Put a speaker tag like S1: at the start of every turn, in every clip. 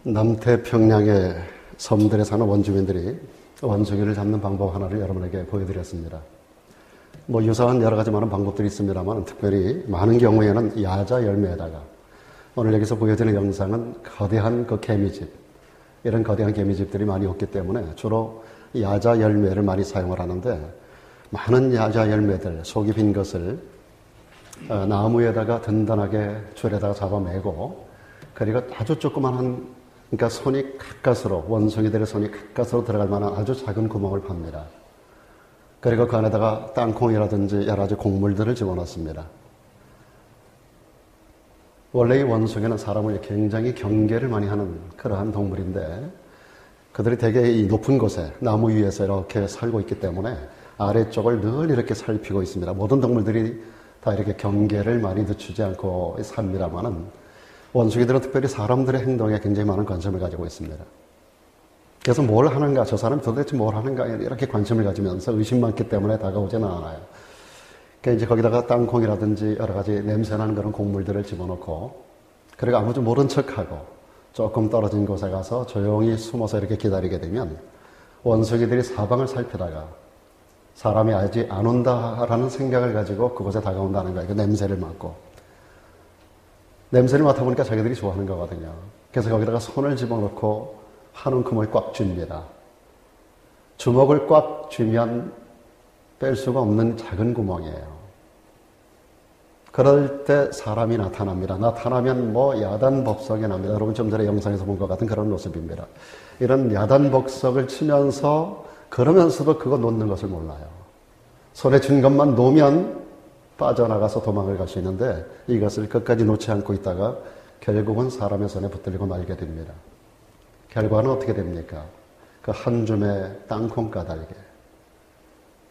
S1: 남태평양의 섬들에 사는 원주민들이 원숭이를 잡는 방법 하나를 여러분에게 보여드렸습니다. 유사한 여러 가지 많은 방법들이 있습니다만 특별히 많은 경우에는 야자 열매에다가 오늘 여기서 보여드리는 영상은 거대한 그 개미집, 이런 거대한 개미집들이 많이 없기 때문에 주로 야자 열매를 많이 사용을 하는데, 많은 야자 열매들, 속이 빈 것을 나무에다가 든든하게 줄에다가 잡아매고, 그리고 아주 조그만한, 그러니까 손이 가까스로, 원숭이들의 손이 가까스로 들어갈 만한 아주 작은 구멍을 팝니다. 그리고 그 안에다가 땅콩이라든지 여러 가지 곡물들을 집어넣습니다. 원래 이 원숭이는 사람을 굉장히 경계를 많이 하는 그러한 동물인데, 그들이 대개 이 높은 곳에 나무 위에서 이렇게 살고 있기 때문에 아래쪽을 늘 이렇게 살피고 있습니다. 모든 동물들이 다 이렇게 경계를 많이 늦추지 않고 삽니다만은 원숭이들은 특별히 사람들의 행동에 굉장히 많은 관심을 가지고 있습니다. 그래서 뭘 하는가, 저 사람이 도대체 뭘 하는가 이렇게 관심을 가지면서 의심 많기 때문에 다가오지는 않아요. 그러니까 이제 거기다가 땅콩이라든지 여러 가지 냄새나는 그런 곡물들을 집어넣고, 그리고 아무도 모른 척하고 조금 떨어진 곳에 가서 조용히 숨어서 이렇게 기다리게 되면 원숭이들이 사방을 살피다가 사람이 아직 안 온다라는 생각을 가지고 그곳에 다가온다는 거예요. 그 냄새를 맡고. 냄새를 맡아보니까 자기들이 좋아하는 거거든요. 그래서 거기다가 손을 집어넣고 한 움큼을 꽉 쥡니다. 주먹을 꽉 쥐면 뺄 수가 없는 작은 구멍이에요. 그럴 때 사람이 나타납니다. 나타나면 야단벅석이 납니다. 여러분 좀 전에 영상에서 본 것 같은 그런 모습입니다. 이런 야단벅석을 치면서, 그러면서도 그거 놓는 것을 몰라요. 손에 쥔 것만 놓으면 빠져나가서 도망을 갈 수 있는데, 이것을 끝까지 놓지 않고 있다가 결국은 사람의 손에 붙들리고 말게 됩니다. 결과는 어떻게 됩니까? 그 한 줌의 땅콩 까닭에,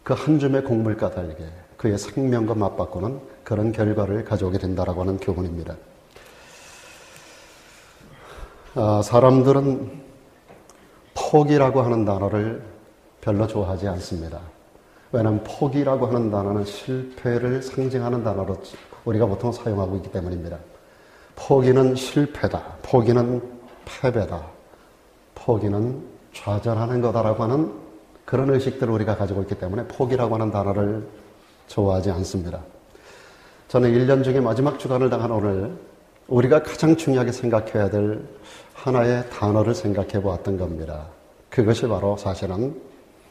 S1: 그 한 줌의 곡물 까닭에 그의 생명과 맞바꾸는 그런 결과를 가져오게 된다라고 하는 교훈입니다. 사람들은 포기라고 하는 단어를 별로 좋아하지 않습니다. 왜냐하면 포기라고 하는 단어는 실패를 상징하는 단어로 우리가 보통 사용하고 있기 때문입니다. 포기는 실패다, 포기는 패배다, 포기는 좌절하는 거다라고 하는 그런 의식들을 우리가 가지고 있기 때문에 포기라고 하는 단어를 좋아하지 않습니다. 저는 1년 중에 마지막 주간을 당한 오늘 우리가 가장 중요하게 생각해야 될 하나의 단어를 생각해 보았던 겁니다. 그것이 바로 사실은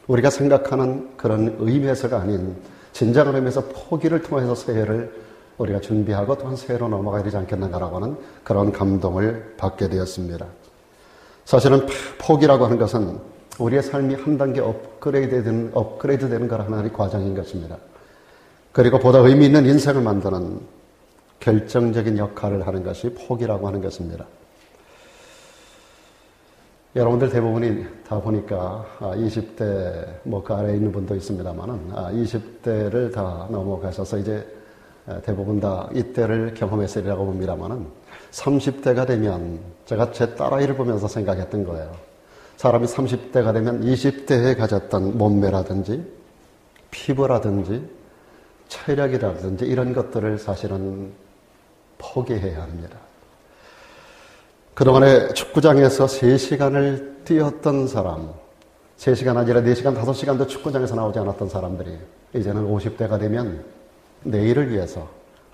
S1: 우리가 생각하는 그런 의미에서가 아닌 진정한 의미에서 포기를 통해서 새해를 우리가 준비하고 또한 새해로 넘어가야 되지 않겠는가라고 하는 그런 감동을 받게 되었습니다. 사실은 포기라고 하는 것은 우리의 삶이 한 단계 업그레이드 되는 거라 하나의 과정인 것입니다. 그리고 보다 의미 있는 인생을 만드는 결정적인 역할을 하는 것이 포기라고 하는 것입니다. 여러분들 대부분이 다 보니까 20대 그 아래에 있는 분도 있습니다만은 20대를 다 넘어가셔서 이제 대부분 다 이때를 경험했으리라고 봅니다만은 30대가 되면 제가 제 딸아이를 보면서 생각했던 거예요. 사람이 30대가 되면 20대에 가졌던 몸매라든지 피부라든지 체력이라든지 이런 것들을 사실은 포기해야 합니다. 그동안에 축구장에서 3시간을 뛰었던 사람, 3시간 아니라 4시간, 5시간도 축구장에서 나오지 않았던 사람들이 이제는 50대가 되면 내일을 위해서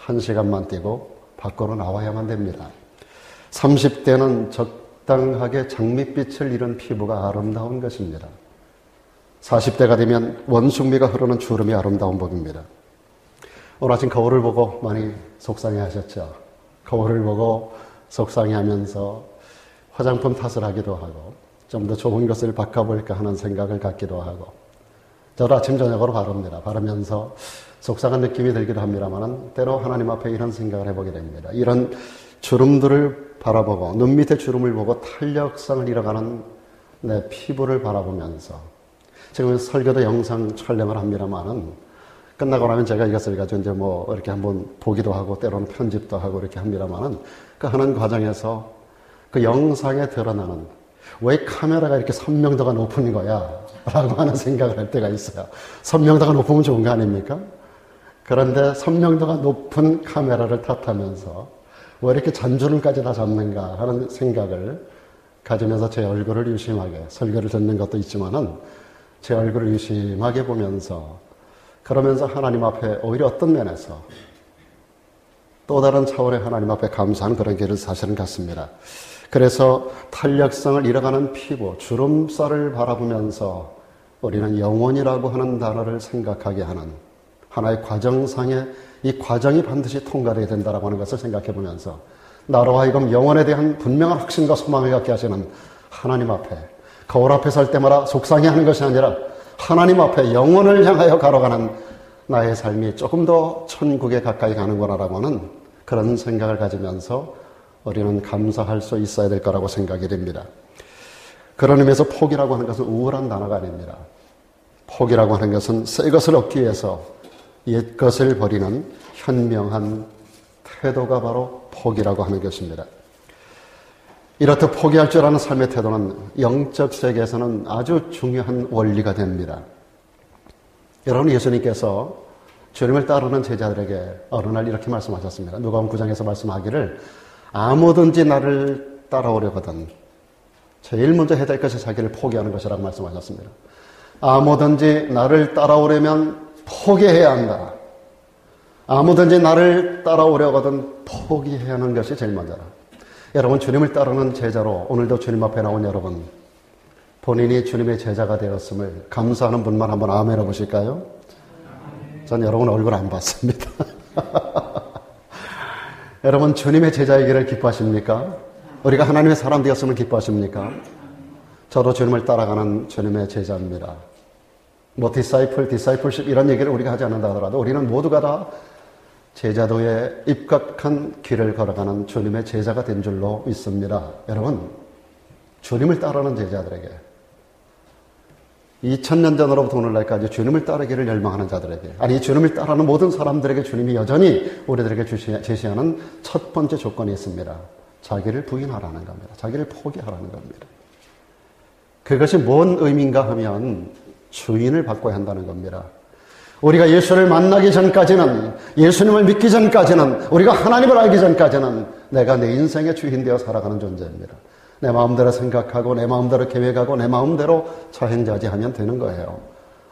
S1: 1시간만 뛰고 밖으로 나와야만 됩니다. 30대는 적당하게 장밋빛을 잃은 피부가 아름다운 것입니다. 40대가 되면 원숭미가 흐르는 주름이 아름다운 법입니다. 오늘 아침 거울을 보고 많이 속상해 하셨죠? 거울을 보고 속상해 하면서 화장품 탓을 하기도 하고 좀 더 좋은 것을 바꿔볼까 하는 생각을 갖기도 하고, 저도 아침 저녁으로 바릅니다. 바르면서 속상한 느낌이 들기도 합니다만 때로 하나님 앞에 이런 생각을 해보게 됩니다. 이런 주름들을 바라보고 눈 밑에 주름을 보고 탄력성을 잃어가는 내 피부를 바라보면서 지금 설교도 영상 촬영을 합니다만은 끝나고 나면 제가 이것을 가지고 이제 이렇게 한번 보기도 하고 때로는 편집도 하고 이렇게 합니다만은 그 하는 과정에서 그 영상에 드러나는 왜 카메라가 이렇게 선명도가 높은 거야? 라고 하는 생각을 할 때가 있어요. 선명도가 높으면 좋은 거 아닙니까? 그런데 선명도가 높은 카메라를 탓하면서 왜 이렇게 잔주름까지 다 잡는가 하는 생각을 가지면서 제 얼굴을 유심하게, 설교를 듣는 것도 있지만은 제 얼굴을 유심하게 보면서, 그러면서 하나님 앞에 오히려 어떤 면에서 또 다른 차원의 하나님 앞에 감사하는 그런 길을 사실은 갔습니다. 그래서 탄력성을 잃어가는 피부, 주름살을 바라보면서 우리는 영혼이라고 하는 단어를 생각하게 하는 하나의 과정상의 이 과정이 반드시 통과되어야 된다라고 하는 것을 생각해 보면서 나로 하여금 영혼에 대한 분명한 확신과 소망을 갖게 하시는 하나님 앞에, 거울 앞에 설 때마다 속상해하는 것이 아니라 하나님 앞에 영혼을 향하여 걸어가는 나의 삶이 조금 더 천국에 가까이 가는구나라고 하는 그런 생각을 가지면서 우리는 감사할 수 있어야 될 거라고 생각이 됩니다. 그런 의미에서 포기라고 하는 것은 우월한 단어가 아닙니다. 포기라고 하는 것은 새 것을 얻기 위해서 옛 것을 버리는 현명한 태도가 바로 포기라고 하는 것입니다. 이렇듯 포기할 줄 아는 삶의 태도는 영적 세계에서는 아주 중요한 원리가 됩니다. 여러분, 예수님께서 주님을 따르는 제자들에게 어느 날 이렇게 말씀하셨습니다. 누가복음 9장에서 말씀하기를 아무든지 나를 따라오려거든 제일 먼저 해야 될 것이 자기를 포기하는 것이라고 말씀하셨습니다. 아무든지 나를 따라오려면 포기해야 한다. 아무든지 나를 따라오려거든 포기해야 하는 것이 제일 먼저다. 여러분, 주님을 따르는 제자로 오늘도 주님 앞에 나온 여러분, 본인이 주님의 제자가 되었음을 감사하는 분만 한번 아멘 해보실까요? 전 여러분 얼굴 안 봤습니다. 여러분, 주님의 제자이기를 기뻐하십니까? 우리가 하나님의 사람 되었음을 기뻐하십니까? 저도 주님을 따라가는 주님의 제자입니다. 뭐 디사이플십 이런 얘기를 우리가 하지 않는다 하더라도 우리는 모두가 다 제자도에 입각한 길을 걸어가는 주님의 제자가 된 줄로 믿습니다. 여러분, 주님을 따르는 제자들에게 2000년 전으로부터 오늘날까지 주님을 따르기를 열망하는 자들에게, 아니 주님을 따르는 모든 사람들에게 주님이 여전히 우리들에게 제시하는 첫 번째 조건이 있습니다. 자기를 부인하라는 겁니다. 자기를 포기하라는 겁니다. 그것이 뭔 의미인가 하면 주인을 바꿔야 한다는 겁니다. 우리가 예수를 만나기 전까지는, 예수님을 믿기 전까지는, 우리가 하나님을 알기 전까지는 내가 내 인생의 주인 되어 살아가는 존재입니다. 내 마음대로 생각하고 내 마음대로 계획하고 내 마음대로 자행자지하면 되는 거예요.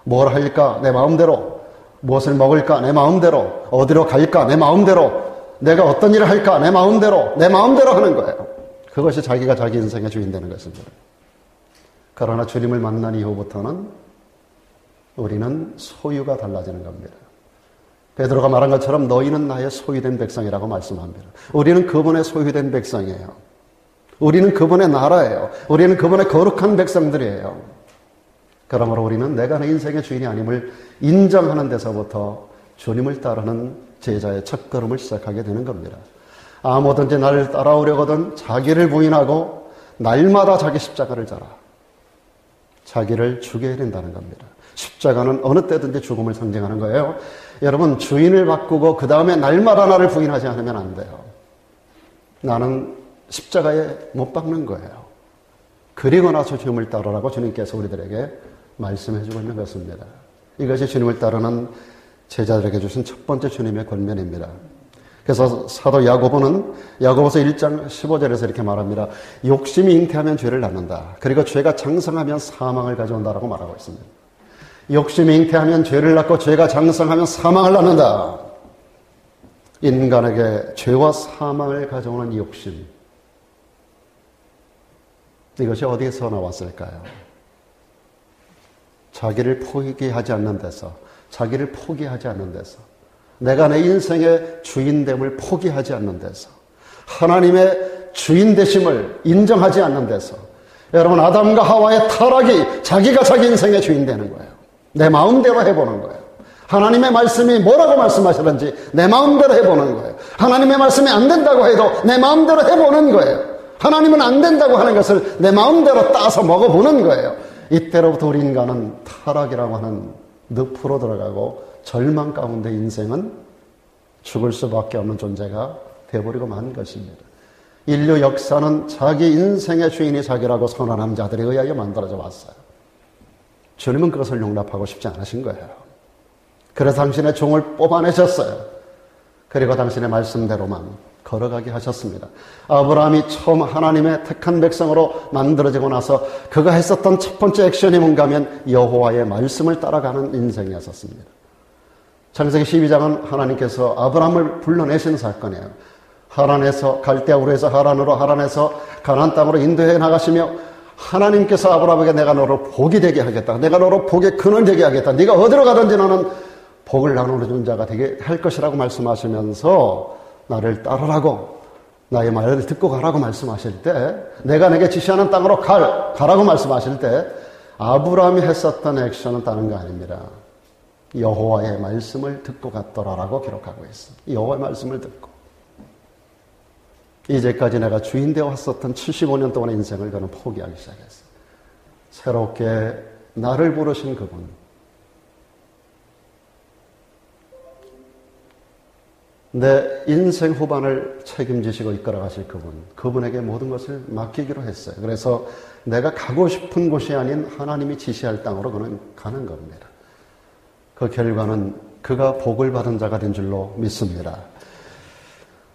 S1: 뭘 할까? 내 마음대로. 무엇을 먹을까? 내 마음대로. 어디로 갈까? 내 마음대로. 내가 어떤 일을 할까? 내 마음대로. 내 마음대로 하는 거예요. 그것이 자기가 자기 인생의 주인 되는 것입니다. 그러나 주님을 만난 이후부터는 우리는 소유가 달라지는 겁니다. 베드로가 말한 것처럼 너희는 나의 소유된 백성이라고 말씀합니다. 우리는 그분의 소유된 백성이에요. 우리는 그분의 나라예요. 우리는 그분의 거룩한 백성들이에요. 그러므로 우리는 내가 내 인생의 주인이 아님을 인정하는 데서부터 주님을 따르는 제자의 첫걸음을 시작하게 되는 겁니다. 아무든지 나를 따라오려거든 자기를 부인하고 날마다 자기 십자가를 져라. 자기를 죽여야 된다는 겁니다. 십자가는 어느 때든지 죽음을 상징하는 거예요. 여러분, 주인을 바꾸고 그 다음에 날마다 나를 부인하지 않으면 안 돼요. 나는 십자가에 못 박는 거예요. 그리고 나서 주님을 따르라고 주님께서 우리들에게 말씀해 주고 있는 것입니다. 이것이 주님을 따르는 제자들에게 주신 첫 번째 주님의 권면입니다. 그래서 사도 야고보는 야고보서 1장 15절에서 이렇게 말합니다. 욕심이 잉태하면 죄를 낳는다. 그리고 죄가 장성하면 사망을 가져온다라고 말하고 있습니다. 욕심이 잉태하면 죄를 낳고 죄가 장성하면 사망을 낳는다. 인간에게 죄와 사망을 가져오는 이 욕심, 이것이 어디에서 나왔을까요? 자기를 포기하지 않는 데서, 자기를 포기하지 않는 데서, 내가 내 인생의 주인됨을 포기하지 않는 데서, 하나님의 주인 되심을 인정하지 않는 데서, 여러분, 아담과 하와의 타락이 자기가 자기 인생의 주인 되는 거예요. 내 마음대로 해보는 거예요. 하나님의 말씀이 뭐라고 말씀하시는지 내 마음대로 해보는 거예요. 하나님의 말씀이 안 된다고 해도 내 마음대로 해보는 거예요. 하나님은 안 된다고 하는 것을 내 마음대로 따서 먹어보는 거예요. 이때로부터 우리 인간은 타락이라고 하는 늪으로 들어가고 절망 가운데 인생은 죽을 수밖에 없는 존재가 되어버리고 만 것입니다. 인류 역사는 자기 인생의 주인이 자기라고 선언한 자들에 의하여 만들어져 왔어요. 주님은 그것을 용납하고 싶지 않으신 거예요. 그래서 당신의 종을 뽑아내셨어요. 그리고 당신의 말씀대로만, 걸어가게 하셨습니다. 아브라함이 처음 하나님의 택한 백성으로 만들어지고 나서 그가 했었던 첫 번째 액션이 뭔가 하면 여호와의 말씀을 따라가는 인생이었습니다. 창세기 12장은 하나님께서 아브라함을 불러내신 사건이에요. 하란에서 갈대아 우르에서 하란으로, 하란에서 가나안 땅으로 인도해 나가시며 하나님께서 아브라함에게 내가 너를 복이 되게 하겠다. 내가 너를 복의 근원 되게 하겠다. 네가 어디로 가든지 너는 복을 나누는 자가 되게 할 것이라고 말씀하시면서 나를 따르라고, 나의 말을 듣고 가라고 말씀하실 때, 내가 내게 지시하는 땅으로 가라고 말씀하실 때 아브라함이 했었던 액션은 다른 거 아닙니다. 여호와의 말씀을 듣고 갔더라라고 기록하고 있습니다. 여호와의 말씀을 듣고. 이제까지 내가 주인 되어 왔었던 75년 동안의 인생을 그는 포기하기 시작했어요. 새롭게 나를 부르신 그분, 내 인생 후반을 책임지시고 이끌어가실 그분에게 모든 것을 맡기기로 했어요. 그래서 내가 가고 싶은 곳이 아닌 하나님이 지시할 땅으로 그는 가는 겁니다. 그 결과는 그가 복을 받은 자가 된 줄로 믿습니다.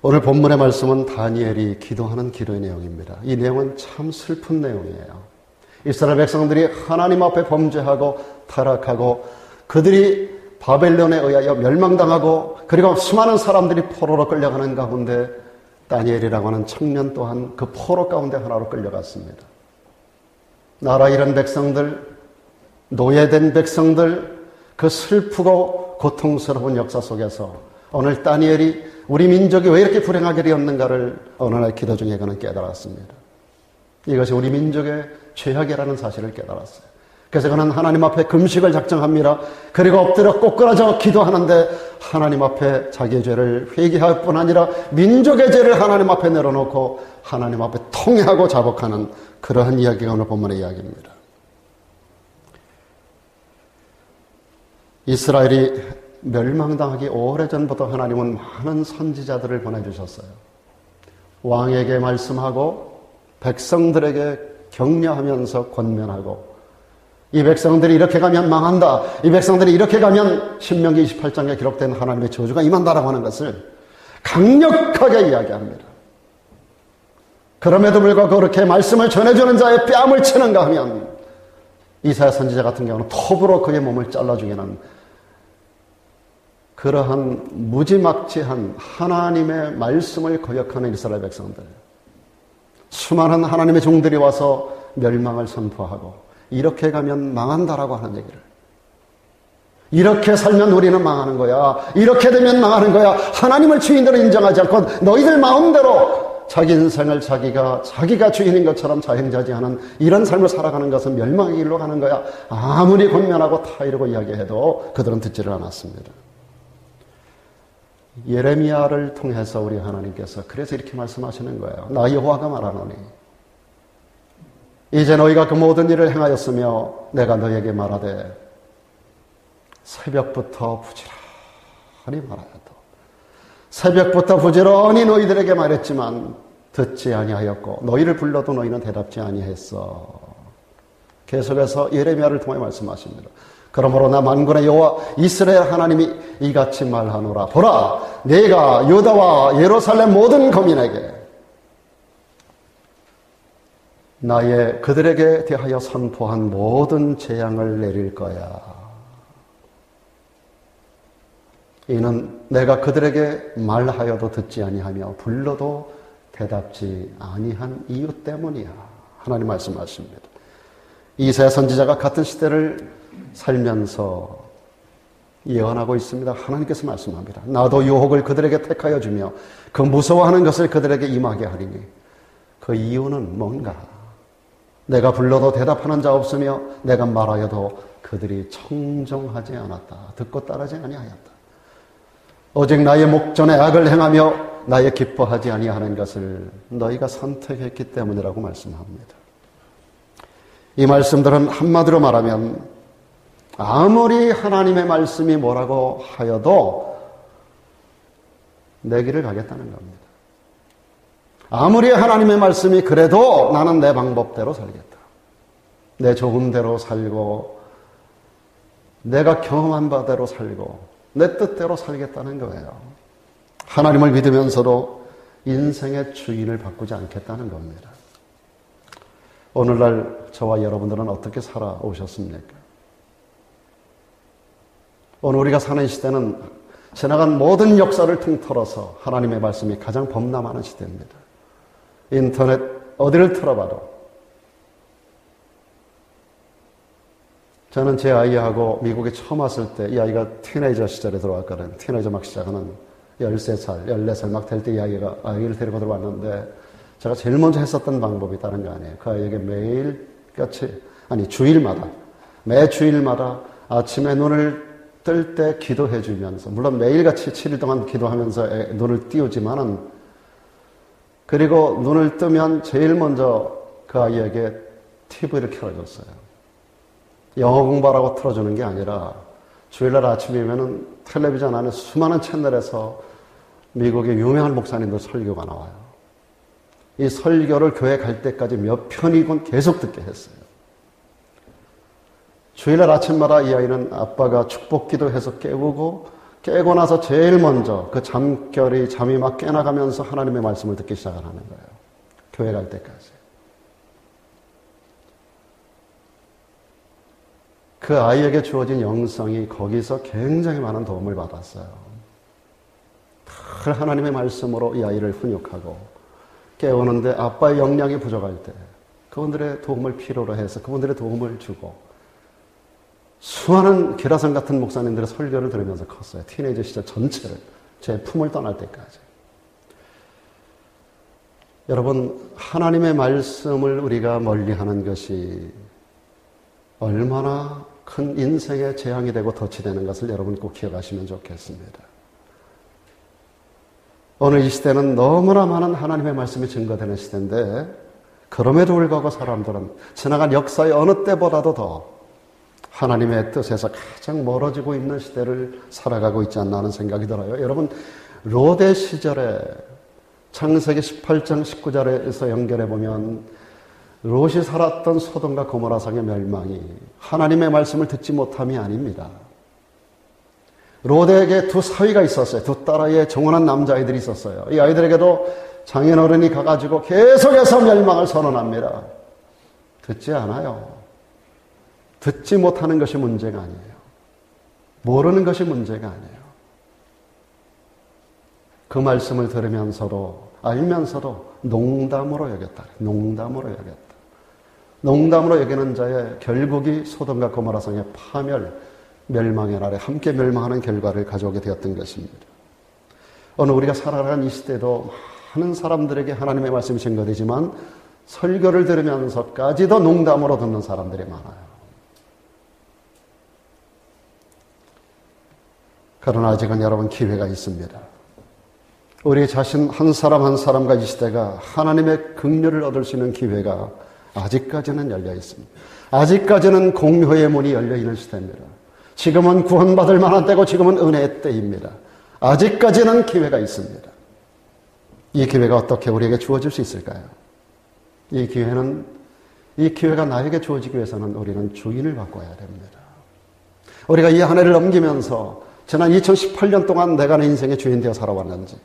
S1: 오늘 본문의 말씀은 다니엘이 기도하는 기도의 내용입니다. 이 내용은 참 슬픈 내용이에요. 이스라엘 백성들이 하나님 앞에 범죄하고 타락하고 그들이 바벨론에 의하여 멸망당하고 그리고 수많은 사람들이 포로로 끌려가는 가운데 다니엘이라고 하는 청년 또한 그 포로 가운데 하나로 끌려갔습니다. 나라 잃은 백성들, 노예된 백성들, 그 슬프고 고통스러운 역사 속에서 오늘 다니엘이 우리 민족이 왜 이렇게 불행하게 되었는가를 어느 날 기도 중에 그는 깨달았습니다. 이것이 우리 민족의 죄악이라는 사실을 깨달았어요. 그래서 그는 하나님 앞에 금식을 작정합니다. 그리고 엎드려 꼬꾸라져 기도하는데 하나님 앞에 자기의 죄를 회개할 뿐 아니라 민족의 죄를 하나님 앞에 내려놓고 하나님 앞에 통회하고 자복하는 그러한 이야기가 오늘 본문의 이야기입니다. 이스라엘이 멸망당하기 오래전부터 하나님은 많은 선지자들을 보내주셨어요. 왕에게 말씀하고 백성들에게 격려하면서 권면하고 이 백성들이 이렇게 가면 망한다. 이 백성들이 이렇게 가면 신명기 28장에 기록된 하나님의 저주가 임한다라고 하는 것을 강력하게 이야기합니다. 그럼에도 불구하고 그렇게 말씀을 전해주는 자의 뺨을 치는가 하면 이사야 선지자 같은 경우는 톱으로 그의 몸을 잘라 죽이는 그러한 무지막지한 하나님의 말씀을 거역하는 이스라엘 백성들. 수많은 하나님의 종들이 와서 멸망을 선포하고 이렇게 가면 망한다라고 하는 얘기를. 이렇게 살면 우리는 망하는 거야. 이렇게 되면 망하는 거야. 하나님을 주인으로 인정하지 않고 너희들 마음대로 자기 인생을 자기가 주인인 것처럼 자행자지하는 이런 삶을 살아가는 것은 멸망의 길로 가는 거야. 아무리 권면하고 타이르고 이야기해도 그들은 듣지를 않았습니다. 예레미야를 통해서 우리 하나님께서 그래서 이렇게 말씀하시는 거예요. 나 여호와가 말하노니 이제 너희가 그 모든 일을 행하였으며 내가 너희에게 말하되 새벽부터 부지런히 말하여도 새벽부터 부지런히 너희들에게 말했지만 듣지 아니하였고 너희를 불러도 너희는 대답지 아니했어. 계속해서 예레미야를 통해 말씀하십니다. 그러므로 나 만군의 여호와 이스라엘 하나님이 이같이 말하노라. 보라, 내가 유다와 예루살렘 모든 거민에게 나의 그들에게 대하여 선포한 모든 재앙을 내릴 거야. 이는 내가 그들에게 말하여도 듣지 아니하며 불러도 대답지 아니한 이유 때문이야. 하나님 말씀하십니다. 이사야 선지자가 같은 시대를 살면서 예언하고 있습니다. 하나님께서 말씀합니다. 나도 유혹을 그들에게 택하여 주며 그 무서워하는 것을 그들에게 임하게 하리니 그 이유는 뭔가? 내가 불러도 대답하는 자 없으며 내가 말하여도 그들이 청종하지 않았다. 듣고 따르지 아니하였다. 오직 나의 목전에 악을 행하며 나의 기뻐하지 아니하는 것을 너희가 선택했기 때문이라고 말씀합니다. 이 말씀들은 한마디로 말하면 아무리 하나님의 말씀이 뭐라고 하여도 내 길을 가겠다는 겁니다. 아무리 하나님의 말씀이 그래도 나는 내 방법대로 살겠다. 내 조금대로 살고 내가 경험한 바대로 살고 내 뜻대로 살겠다는 거예요. 하나님을 믿으면서도 인생의 주인을 바꾸지 않겠다는 겁니다. 오늘날 저와 여러분들은 어떻게 살아오셨습니까? 오늘 우리가 사는 시대는 지나간 모든 역사를 통틀어서 하나님의 말씀이 가장 범람하는 시대입니다. 인터넷 어디를 틀어봐도 저는 제 아이하고 미국에 처음 왔을 때 이 아이가 티네이저 시절에 들어왔거든요. 티네이저 막 시작하는 13살, 14살 막 될 때 이 아이를 데리고 들어왔는데 제가 제일 먼저 했었던 방법이 다른 거 아니에요. 그 아이에게 매 주일마다 아침에 눈을 뜰 때 기도해 주면서, 물론 매일같이 7일 동안 기도하면서 눈을 띄우지만은, 그리고 눈을 뜨면 제일 먼저 그 아이에게 TV를 켜줬어요. 영어 공부하라고 틀어주는 게 아니라 주일날 아침이면은 텔레비전 안에 수많은 채널에서 미국의 유명한 목사님들 설교가 나와요. 이 설교를 교회 갈 때까지 몇 편이건 계속 듣게 했어요. 주일날 아침마다 이 아이는 아빠가 축복 기도해서 깨고 나서 제일 먼저 그 잠이 막 깨나가면서 하나님의 말씀을 듣기 시작을 하는 거예요. 교회 갈 때까지. 그 아이에게 주어진 영성이 거기서 굉장히 많은 도움을 받았어요. 늘 하나님의 말씀으로 이 아이를 훈육하고 깨우는데 아빠의 역량이 부족할 때 그분들의 도움을 필요로 해서 그분들의 도움을 주고 수많은 기라성 같은 목사님들의 설교를 들으면서 컸어요. 티네이저 시절 전체를 제 품을 떠날 때까지. 여러분, 하나님의 말씀을 우리가 멀리하는 것이 얼마나 큰 인생의 재앙이 되고 덫이 되는 것을 여러분 꼭 기억하시면 좋겠습니다. 오늘 이 시대는 너무나 많은 하나님의 말씀이 증거되는 시대인데 그럼에도 불구하고 사람들은 지나간 역사의 어느 때보다도 더 하나님의 뜻에서 가장 멀어지고 있는 시대를 살아가고 있지 않나 하는 생각이 들어요. 여러분, 로데 시절에 창세기 18장 19절에서 연결해 보면 롯이 살았던 소돔과 고모라 성의 멸망이 하나님의 말씀을 듣지 못함이 아닙니다. 롯에게 두 사위가 있었어요. 두 딸아이의 정혼한 남자아이들이 있었어요. 이 아이들에게도 장인어른이 가가지고 계속해서 멸망을 선언합니다. 듣지 않아요. 듣지 못하는 것이 문제가 아니에요. 모르는 것이 문제가 아니에요. 그 말씀을 들으면서도 알면서도 농담으로 여겼다. 농담으로 여겼다. 농담으로 여기는 자의 결국이 소돔과 고모라 성의 파멸, 멸망의 날에 함께 멸망하는 결과를 가져오게 되었던 것입니다. 오늘 우리가 살아가는 이 시대도 많은 사람들에게 하나님의 말씀이 증거되지만 설교를 들으면서까지도 농담으로 듣는 사람들이 많아요. 그러나 아직은 여러분 기회가 있습니다. 우리 자신 한 사람 한 사람과 이 시대가 하나님의 긍휼을 얻을 수 있는 기회가 아직까지는 열려 있습니다. 아직까지는 공효의 문이 열려 있는 시대입니다. 지금은 구원받을 만한 때고 지금은 은혜의 때입니다. 아직까지는 기회가 있습니다. 이 기회가 어떻게 우리에게 주어질 수 있을까요? 이 기회가 나에게 주어지기 위해서는 우리는 주인을 바꿔야 됩니다. 우리가 이 한 해를 넘기면서 지난 2018년 동안 내가 내 인생의 주인 되어 살아왔는지,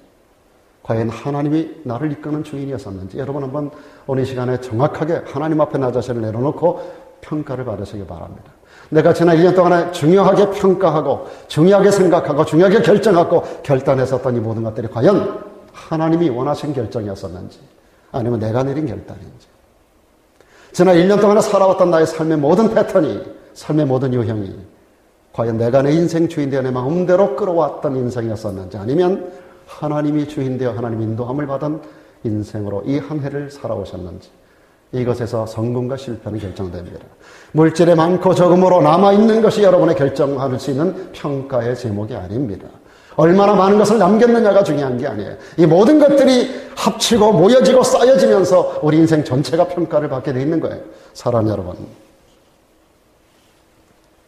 S1: 과연 하나님이 나를 이끄는 주인이었었는지, 여러분 한번 오늘 이 시간에 정확하게 하나님 앞에 나 자신을 내려놓고 평가를 받으시기 바랍니다. 내가 지난 1년 동안에 중요하게 평가하고, 중요하게 생각하고, 중요하게 결정하고, 결단했었던 이 모든 것들이 과연 하나님이 원하신 결정이었었는지, 아니면 내가 내린 결단인지. 지난 1년 동안에 살아왔던 나의 삶의 모든 패턴이, 삶의 모든 유형이 과연 내가 내 인생 주인 되어 내 마음대로 끌어왔던 인생이었었는지, 아니면 하나님이 주인 되어 하나님 인도함을 받은 인생으로 이 한 해를 살아오셨는지, 이것에서 성공과 실패는 결정됩니다. 물질의 많고 적음으로 남아있는 것이 여러분의 결정할 수 있는 평가의 제목이 아닙니다. 얼마나 많은 것을 남겼느냐가 중요한 게 아니에요. 이 모든 것들이 합치고 모여지고 쌓여지면서 우리 인생 전체가 평가를 받게 돼 있는 거예요. 사랑 여러분,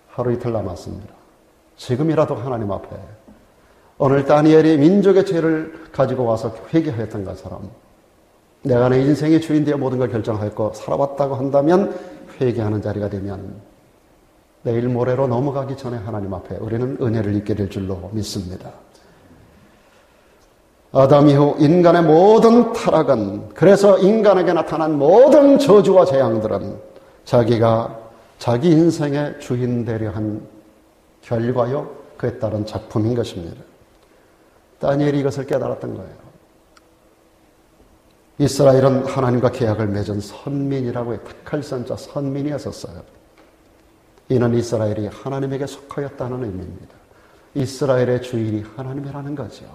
S1: 하루 이틀 남았습니다. 지금이라도 하나님 앞에 오늘 다니엘이 민족의 죄를 가지고 와서 회개하였던 것처럼 내가 내 인생의 주인 되어 모든 걸 결정하였고 살아왔다고 한다면 회개하는 자리가 되면 내일 모레로 넘어가기 전에 하나님 앞에 우리는 은혜를 입게 될 줄로 믿습니다. 아담 이후 인간의 모든 타락은, 그래서 인간에게 나타난 모든 저주와 재앙들은 자기가 자기 인생의 주인 되려 한 결과요, 그에 따른 작품인 것입니다. 다니엘이 이것을 깨달았던 거예요. 이스라엘은 하나님과 계약을 맺은 선민이라고 해요. 택할 선자 선민이었었어요. 이는 이스라엘이 하나님에게 속하였다는 의미입니다. 이스라엘의 주인이 하나님이라는 거죠.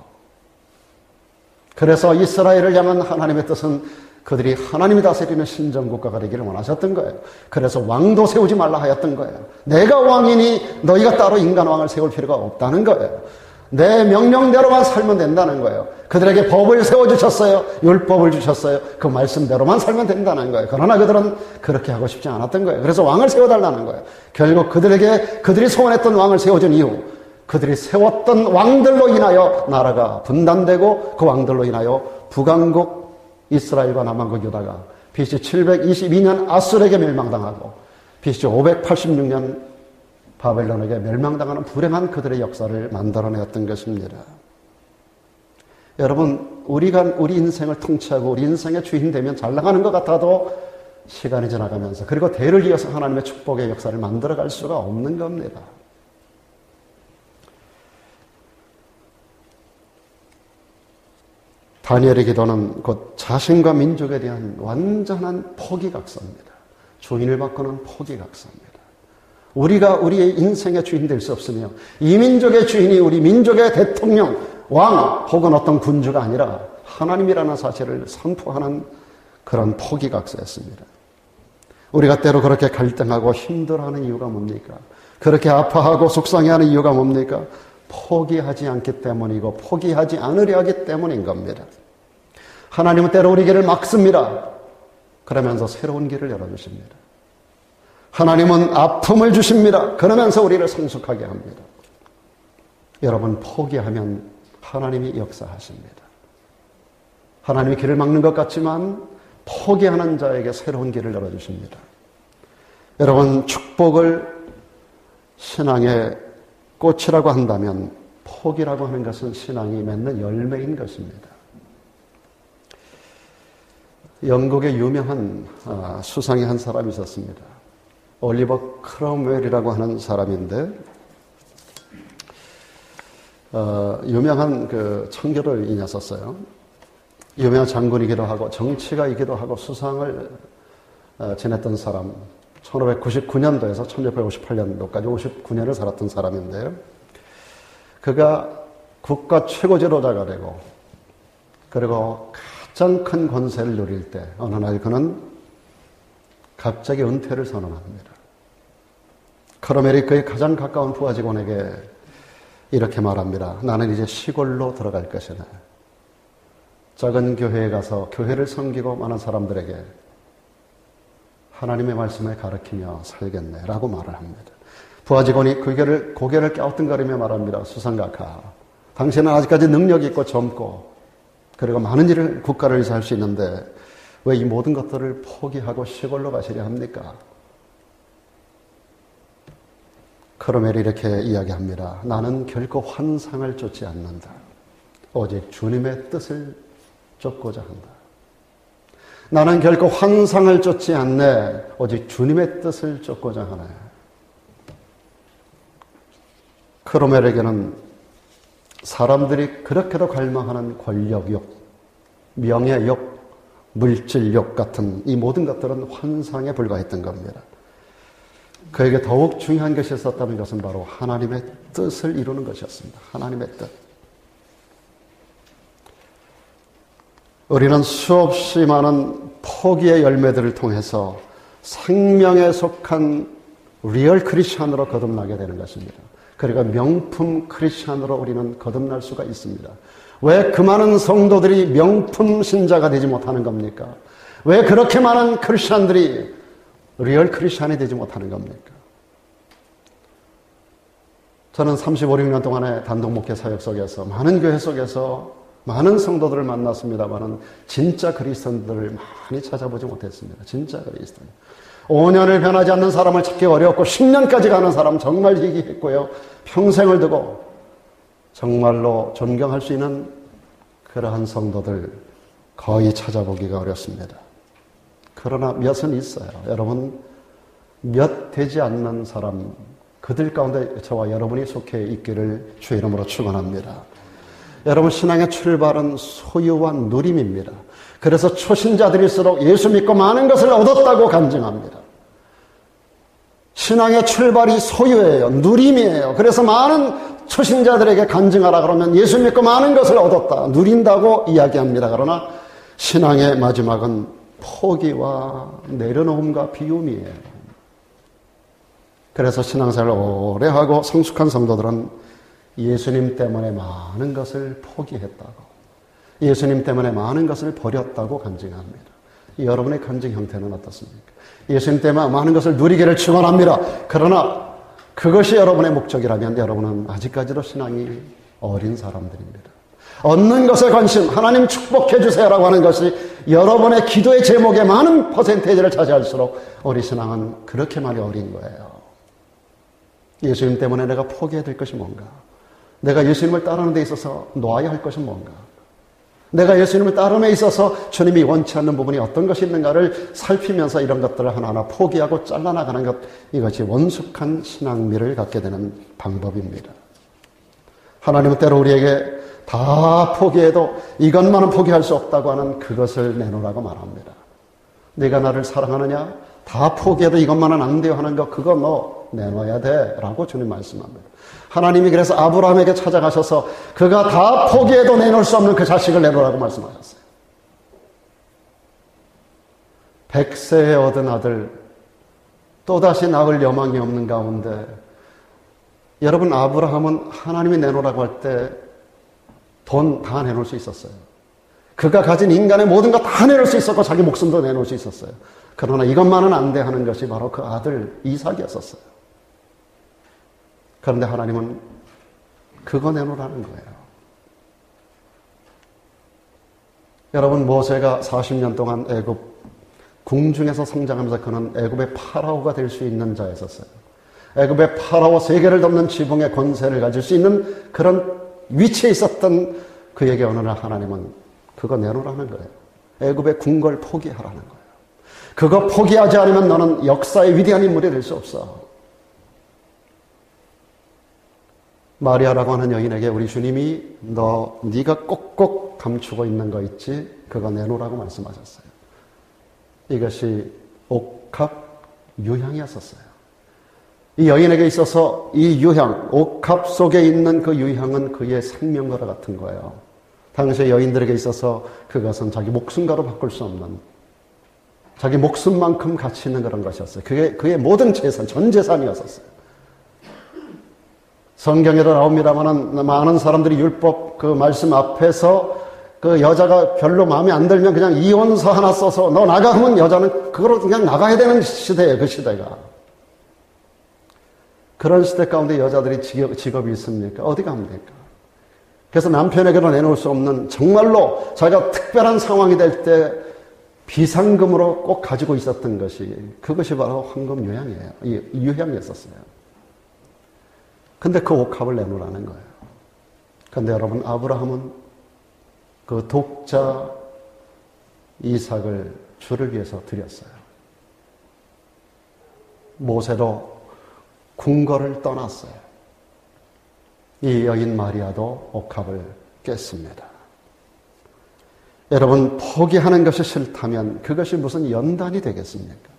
S1: 그래서 이스라엘을 향한 하나님의 뜻은 그들이 하나님이 다스리는 신정국가가 되기를 원하셨던 거예요. 그래서 왕도 세우지 말라 하였던 거예요. 내가 왕이니 너희가 따로 인간 왕을 세울 필요가 없다는 거예요. 내 명령대로만 살면 된다는 거예요. 그들에게 법을 세워주셨어요. 율법을 주셨어요. 그 말씀대로만 살면 된다는 거예요. 그러나 그들은 그렇게 하고 싶지 않았던 거예요. 그래서 왕을 세워달라는 거예요. 결국 그들이 소원했던 왕을 세워준 이후 그들이 세웠던 왕들로 인하여 나라가 분단되고 그 왕들로 인하여 북왕국 이스라엘과 남왕국 유다가 BC 722년 아수르에게 멸망당하고 BC 586년 바벨론에게 멸망당하는 불행한 그들의 역사를 만들어내었던 것입니다. 여러분, 우리 인생을 통치하고 우리 인생의 주인 되면 잘 나가는 것 같아도 시간이 지나가면서, 그리고 대를 이어서 하나님의 축복의 역사를 만들어갈 수가 없는 겁니다. 다니엘의 기도는 곧 자신과 민족에 대한 완전한 포기각서입니다. 주인을 바꾸는 포기각서입니다. 우리가 우리의 인생의 주인 될 수 없으며 이 민족의 주인이 우리 민족의 대통령, 왕 혹은 어떤 군주가 아니라 하나님이라는 사실을 선포하는 그런 포기각서였습니다. 우리가 때로 그렇게 갈등하고 힘들어하는 이유가 뭡니까? 그렇게 아파하고 속상해하는 이유가 뭡니까? 포기하지 않기 때문이고 포기하지 않으려 하기 때문인 겁니다. 하나님은 때로 우리 길을 막습니다. 그러면서 새로운 길을 열어주십니다. 하나님은 아픔을 주십니다. 그러면서 우리를 성숙하게 합니다. 여러분, 포기하면 하나님이 역사하십니다. 하나님이 길을 막는 것 같지만 포기하는 자에게 새로운 길을 열어주십니다. 여러분, 축복을 신앙의 꽃이라고 한다면 포기라고 하는 것은 신앙이 맺는 열매인 것입니다. 영국의 유명한 수상의 한 사람이 있었습니다. 올리버 크롬웰이라고 하는 사람인데 유명한 그 청교도를 이녔었어요. 유명한 장군이기도 하고 정치가이기도 하고 수상을 지냈던 사람, 1599년도에서 1658년도까지 59년을 살았던 사람인데요. 그가 국가 최고 지도자가 되고 그리고 가장 큰 권세를 누릴 때 어느 날 그는 갑자기 은퇴를 선언합니다. 크롬웰이 그의 가장 가까운 부하 직원에게 이렇게 말합니다. 나는 이제 시골로 들어갈 것이네. 작은 교회에 가서 교회를 섬기고 많은 사람들에게 하나님의 말씀을 가르치며 살겠네 라고 말을 합니다. 부하 직원이 고개를 갸우뚱거리며 말합니다. 수상각하, 당신은 아직까지 능력이 있고 젊고 그리고 많은 일을 국가를 위해서 할 수 있는데 왜 이 모든 것들을 포기하고 시골로 가시려 합니까? 크롬웰이 이렇게 이야기합니다. 나는 결코 환상을 쫓지 않는다. 오직 주님의 뜻을 쫓고자 한다. 나는 결코 환상을 쫓지 않네. 오직 주님의 뜻을 쫓고자 하네. 크롬웰에게는 사람들이 그렇게도 갈망하는 권력욕, 명예욕, 물질욕 같은 이 모든 것들은 환상에 불과했던 겁니다. 그에게 더욱 중요한 것이 있었다는 것은 바로 하나님의 뜻을 이루는 것이었습니다. 하나님의 뜻. 우리는 수없이 많은 포기의 열매들을 통해서 생명에 속한 리얼 크리스찬으로 거듭나게 되는 것입니다. 그리고 명품 크리스찬으로 우리는 거듭날 수가 있습니다. 왜 그 많은 성도들이 명품 신자가 되지 못하는 겁니까? 왜 그렇게 많은 크리스찬들이 리얼 크리스찬이 되지 못하는 겁니까? 저는 35, 6년 동안의 단독 목회 사역 속에서 많은 교회 속에서 많은 성도들을 만났습니다만은 진짜 그리스도인들을 많이 찾아보지 못했습니다. 진짜 그리스도인. 5년을 변하지 않는 사람을 찾기 어렵고 10년까지 가는 사람 정말 희귀했고요. 평생을 두고 정말로 존경할 수 있는 그러한 성도들 거의 찾아보기가 어렵습니다. 그러나 몇은 있어요. 여러분, 몇 되지 않는 사람, 그들 가운데 저와 여러분이 속해 있기를 주의 이름으로 축원합니다. 여러분, 신앙의 출발은 소유와 누림입니다. 그래서 초신자들일수록 예수 믿고 많은 것을 얻었다고 간증합니다. 신앙의 출발이 소유예요. 누림이에요. 그래서 많은 초신자들에게 간증하라 그러면 예수 믿고 많은 것을 얻었다, 누린다고 이야기합니다. 그러나 신앙의 마지막은 포기와 내려놓음과 비움이에요. 그래서 신앙생활을 오래 하고 성숙한 성도들은 예수님 때문에 많은 것을 포기했다고, 예수님 때문에 많은 것을 버렸다고 간증합니다. 여러분의 간증 형태는 어떻습니까? 예수님 때문에 많은 것을 누리기를 축원합니다. 그러나 그것이 여러분의 목적이라면 여러분은 아직까지도 신앙이 어린 사람들입니다. 얻는 것에 관심, 하나님 축복해 주세요라고 하는 것이 여러분의 기도의 제목의 많은 퍼센테이지를 차지할수록 우리 신앙은 그렇게 많이 어린 거예요. 예수님 때문에 내가 포기해야 될 것이 뭔가? 내가 예수님을 따르는 데 있어서 놓아야 할 것은 뭔가? 내가 예수님을 따름에 있어서 주님이 원치 않는 부분이 어떤 것이 있는가를 살피면서 이런 것들을 하나하나 포기하고 잘라나가는 것, 이것이 원숙한 신앙미를 갖게 되는 방법입니다. 하나님은 때로 우리에게 다 포기해도 이것만은 포기할 수 없다고 하는 그것을 내놓으라고 말합니다. 네가 나를 사랑하느냐? 다 포기해도 이것만은 안 돼요 하는 거, 그거 너 내놔야 돼 라고 주님 말씀합니다. 하나님이 그래서 아브라함에게 찾아가셔서 그가 다 포기해도 내놓을 수 없는 그 자식을 내놓으라고 말씀하셨어요. 100세에 얻은 아들, 또다시 낳을 여망이 없는 가운데, 여러분, 아브라함은 하나님이 내놓으라고 할 때 돈 다 내놓을 수 있었어요. 그가 가진 인간의 모든 거 다 내놓을 수 있었고 자기 목숨도 내놓을 수 있었어요. 그러나 이것만은 안 돼 하는 것이 바로 그 아들 이삭이었었어요. 그런데 하나님은 그거 내놓으라는 거예요. 여러분, 모세가 40년 동안 애굽 궁중에서 성장하면서 그는 애굽의 파라오가 될 수 있는 자였었어요. 애굽의 파라오 세계를 덮는 지붕의 권세를 가질 수 있는 그런 위치에 있었던 그에게 어느 날 하나님은 그거 내놓으라는 거예요. 애굽의 궁궐 포기하라는 거예요. 그거 포기하지 않으면 너는 역사의 위대한 인물이 될 수 없어. 마리아라고 하는 여인에게 우리 주님이 네가 꼭꼭 감추고 있는 거 있지? 그거 내놓으라고 말씀하셨어요. 이것이 옥합 유향이었었어요. 이 여인에게 있어서 이 유향, 옥합 속에 있는 그 유향은 그의 생명과 같은 거예요. 당시의 여인들에게 있어서 그것은 자기 목숨과도 바꿀 수 없는, 자기 목숨만큼 가치 있는 그런 것이었어요. 그게 그의 모든 재산, 전 재산이었었어요. 성경에도 나옵니다만은 많은 사람들이 율법 그 말씀 앞에서 그 여자가 별로 마음에 안 들면 그냥 이혼서 하나 써서 너 나가 하면 여자는 그거로 그냥 나가야 되는 시대예요. 그 시대가. 그런 시대 가운데 여자들이 직업이 있습니까? 어디 갑니까? 그래서 남편에게도 내놓을 수 없는, 정말로 자기가 특별한 상황이 될 때 비상금으로 꼭 가지고 있었던 것이, 그것이 바로 황금 유향이에요. 유향이었었어요. 근데 그 옥합을 내놓으라는 거예요. 근데 여러분, 아브라함은 그 독자 이삭을 주를 위해서 드렸어요. 모세도 궁궐을 떠났어요. 이 여인 마리아도 옥합을 깼습니다. 여러분, 포기하는 것이 싫다면 그것이 무슨 연단이 되겠습니까?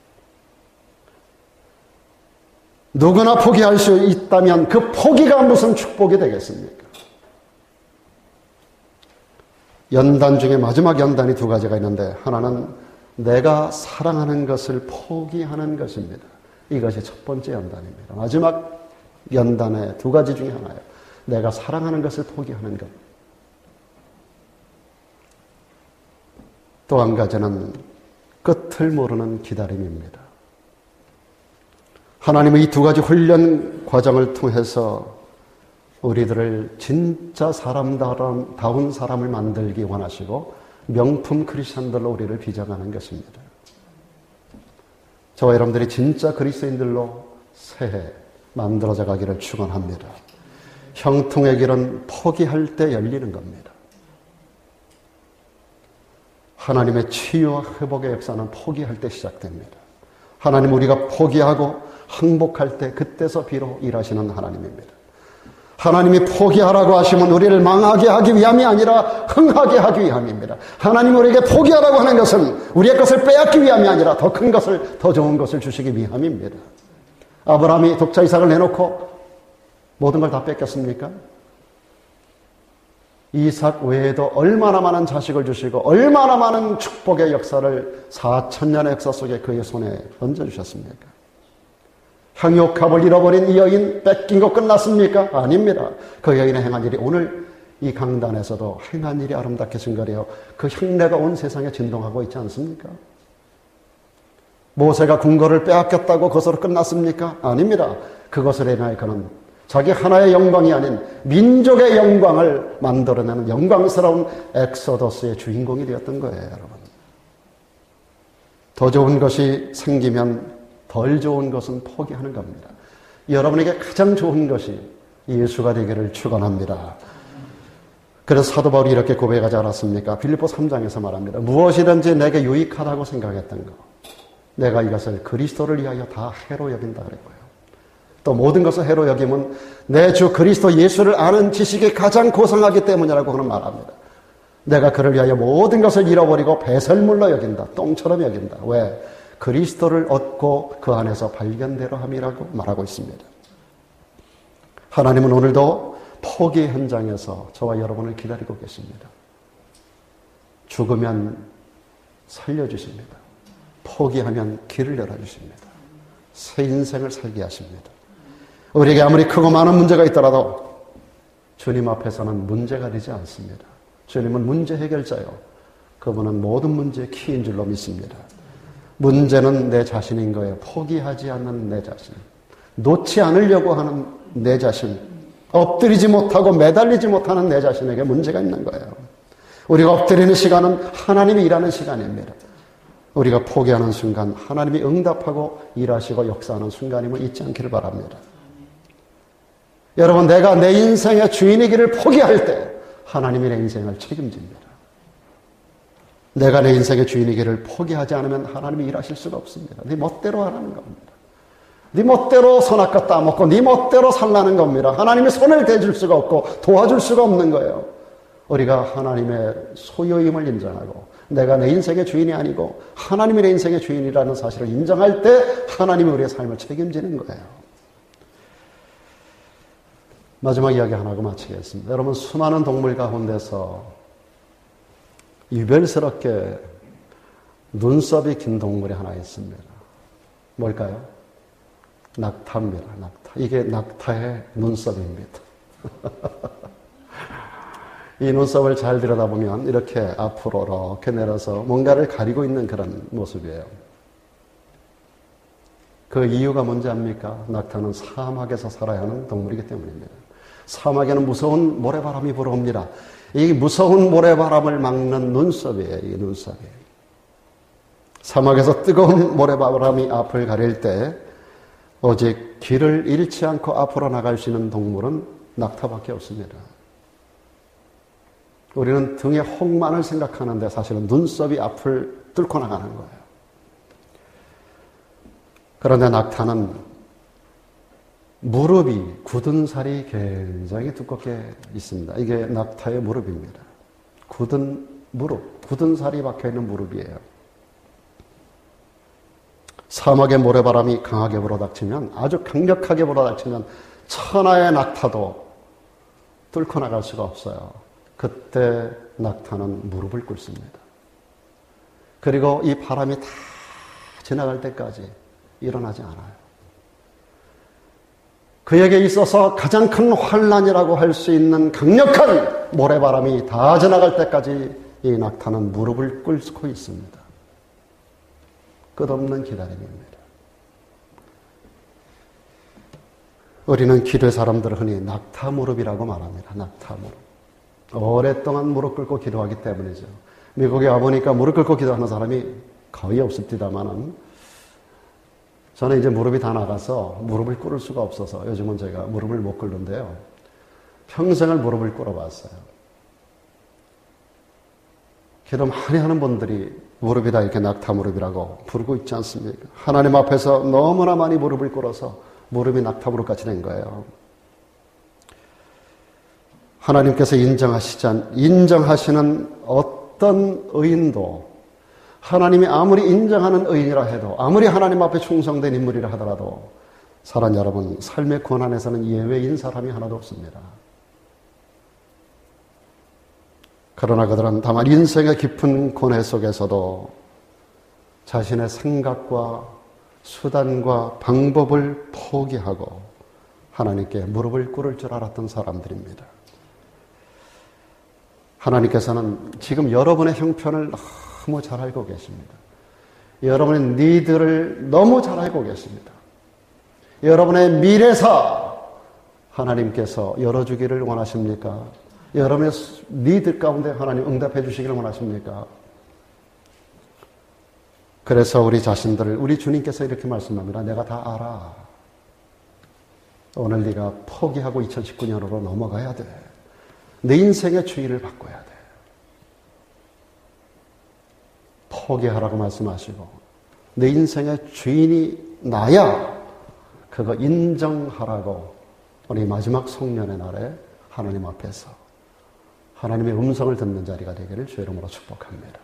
S1: 누구나 포기할 수 있다면 그 포기가 무슨 축복이 되겠습니까? 연단 중에 마지막 연단이 두 가지가 있는데, 하나는 내가 사랑하는 것을 포기하는 것입니다. 이것이 첫 번째 연단입니다. 마지막 연단의 두 가지 중에 하나예요. 내가 사랑하는 것을 포기하는 것. 또 한 가지는 끝을 모르는 기다림입니다. 하나님은 이 두 가지 훈련 과정을 통해서 우리들을 진짜 사람다운 사람을 만들기 원하시고 명품 크리스천들로 우리를 빚어가는 것입니다. 저와 여러분들이 진짜 그리스도인들로 새해 만들어져 가기를 축원합니다. 형통의 길은 포기할 때 열리는 겁니다. 하나님의 치유와 회복의 역사는 포기할 때 시작됩니다. 하나님 우리가 포기하고 항복할 때 그때서 비로 일하시는 하나님입니다. 하나님이 포기하라고 하시면 우리를 망하게 하기 위함이 아니라 흥하게 하기 위함입니다. 하나님 우리에게 포기하라고 하는 것은 우리의 것을 빼앗기 위함이 아니라 더 큰 것을, 더 좋은 것을 주시기 위함입니다. 아브라함이 독자 이삭을 내놓고 모든 걸 다 뺏겼습니까? 이삭 외에도 얼마나 많은 자식을 주시고 얼마나 많은 축복의 역사를 4,000년의 역사 속에 그의 손에 얹어주셨습니까? 향유값을 잃어버린 이 여인 뺏긴 거 끝났습니까? 아닙니다. 그 여인의 행한 일이 오늘 이 강단에서도 행한 일이 아름답게 증거되어 그 향내가 온 세상에 진동하고 있지 않습니까? 모세가 궁궐을 빼앗겼다고 그것으로 끝났습니까? 아닙니다. 그것을 인하여 그는 자기 하나의 영광이 아닌 민족의 영광을 만들어내는 영광스러운 엑소더스의 주인공이 되었던 거예요, 여러분. 더 좋은 것이 생기면 덜 좋은 것은 포기하는 겁니다. 여러분에게 가장 좋은 것이 예수가 되기를 축원합니다. 그래서 사도 바울이 이렇게 고백하지 않았습니까? 빌립보 3장에서 말합니다. 무엇이든지 내게 유익하다고 생각했던 것, 내가 이것을 그리스도를 위하여 다 해로 여긴다 그랬고요. 또 모든 것을 해로 여김은 내 주 그리스도 예수를 아는 지식이 가장 고상하기 때문이라고 그는 말합니다. 내가 그를 위하여 모든 것을 잃어버리고 배설물로 여긴다. 똥처럼 여긴다. 왜? 그리스도를 얻고 그 안에서 발견대로 함이라고 말하고 있습니다. 하나님은 오늘도 포기 현장에서 저와 여러분을 기다리고 계십니다. 죽으면 살려주십니다. 포기하면 길을 열어주십니다. 새 인생을 살게 하십니다. 우리에게 아무리 크고 많은 문제가 있더라도 주님 앞에서는 문제가 되지 않습니다. 주님은 문제 해결자요. 그분은 모든 문제의 키인 줄로 믿습니다. 문제는 내 자신인 거예요. 포기하지 않는 내 자신. 놓지 않으려고 하는 내 자신. 엎드리지 못하고 매달리지 못하는 내 자신에게 문제가 있는 거예요. 우리가 엎드리는 시간은 하나님이 일하는 시간입니다. 우리가 포기하는 순간 하나님이 응답하고 일하시고 역사하는 순간임을 잊지 않기를 바랍니다. 여러분, 내가 내 인생의 주인이기를 포기할 때 하나님이 내 인생을 책임집니다. 내가 내 인생의 주인이기를 포기하지 않으면 하나님이 일하실 수가 없습니다. 네 멋대로 하라는 겁니다. 네 멋대로 선악과 따먹고 네 멋대로 살라는 겁니다. 하나님이 손을 대줄 수가 없고 도와줄 수가 없는 거예요. 우리가 하나님의 소유임을 인정하고 내가 내 인생의 주인이 아니고 하나님이 내 인생의 주인이라는 사실을 인정할 때 하나님이 우리의 삶을 책임지는 거예요. 마지막 이야기 하나 하고 마치겠습니다. 여러분, 수많은 동물 가운데서 유별스럽게 눈썹이 긴 동물이 하나 있습니다. 뭘까요? 낙타입니다. 낙타. 이게 낙타의 눈썹입니다. 이 눈썹을 잘 들여다보면 이렇게 앞으로 이렇게 내려서 뭔가를 가리고 있는 그런 모습이에요. 그 이유가 뭔지 압니까? 낙타는 사막에서 살아야 하는 동물이기 때문입니다. 사막에는 무서운 모래바람이 불어옵니다. 이 무서운 모래바람을 막는 눈썹이에요. 이 눈썹이. 사막에서 뜨거운 모래바람이 앞을 가릴 때 오직 길을 잃지 않고 앞으로 나갈 수 있는 동물은 낙타밖에 없습니다. 우리는 등에 혹만을 생각하는데 사실은 눈썹이 앞을 뚫고 나가는 거예요. 그런데 낙타는 무릎이, 굳은 살이 굉장히 두껍게 있습니다. 이게 낙타의 무릎입니다. 굳은 무릎, 굳은 살이 박혀있는 무릎이에요. 사막의 모래바람이 강하게 불어닥치면, 아주 강력하게 불어닥치면 천하의 낙타도 뚫고 나갈 수가 없어요. 그때 낙타는 무릎을 꿇습니다. 그리고 이 바람이 다 지나갈 때까지 일어나지 않아요. 그에게 있어서 가장 큰 환난이라고 할 수 있는 강력한 모래바람이 다 지나갈 때까지 이 낙타는 무릎을 꿇고 있습니다. 끝없는 기다림입니다. 우리는 기도의 사람들을 흔히 낙타 무릎이라고 말합니다. 낙타 무릎. 오랫동안 무릎 꿇고 기도하기 때문이죠. 미국에 와보니까 무릎 꿇고 기도하는 사람이 거의 없습니다만은 저는 이제 무릎이 다 나가서 무릎을 꿇을 수가 없어서 요즘은 제가 무릎을 못 꿇는데요. 평생을 무릎을 꿇어봤어요. 기도 많이 하는 분들이 무릎이 다 이렇게 낙타 무릎이라고 부르고 있지 않습니까? 하나님 앞에서 너무나 많이 무릎을 꿇어서 무릎이 낙타 무릎같이 된 거예요. 하나님께서 인정하시는 어떤 의인도, 하나님이 아무리 인정하는 의인이라 해도, 아무리 하나님 앞에 충성된 인물이라 하더라도 사랑 여러분, 삶의 고난에서는 예외인 사람이 하나도 없습니다. 그러나 그들은 다만 인생의 깊은 고뇌 속에서도 자신의 생각과 수단과 방법을 포기하고 하나님께 무릎을 꿇을 줄 알았던 사람들입니다. 하나님께서는 지금 여러분의 형편을 너무 잘 알고 계십니다. 여러분의 니들을 너무 잘 알고 계십니다. 여러분의 미래사 하나님께서 열어주기를 원하십니까? 여러분의 니들 가운데 하나님 응답해 주시기를 원하십니까? 그래서 우리 자신들을, 우리 주님께서 이렇게 말씀합니다. 내가 다 알아. 오늘 네가 포기하고 2019년으로 넘어가야 돼. 내 인생의 주의를 바꿔야 돼. 포기하라고 말씀하시고 내 인생의 주인이 나야 그거 인정하라고 우리 마지막 송년의 날에 하나님 앞에서 하나님의 음성을 듣는 자리가 되기를 주의 이름으로 축복합니다.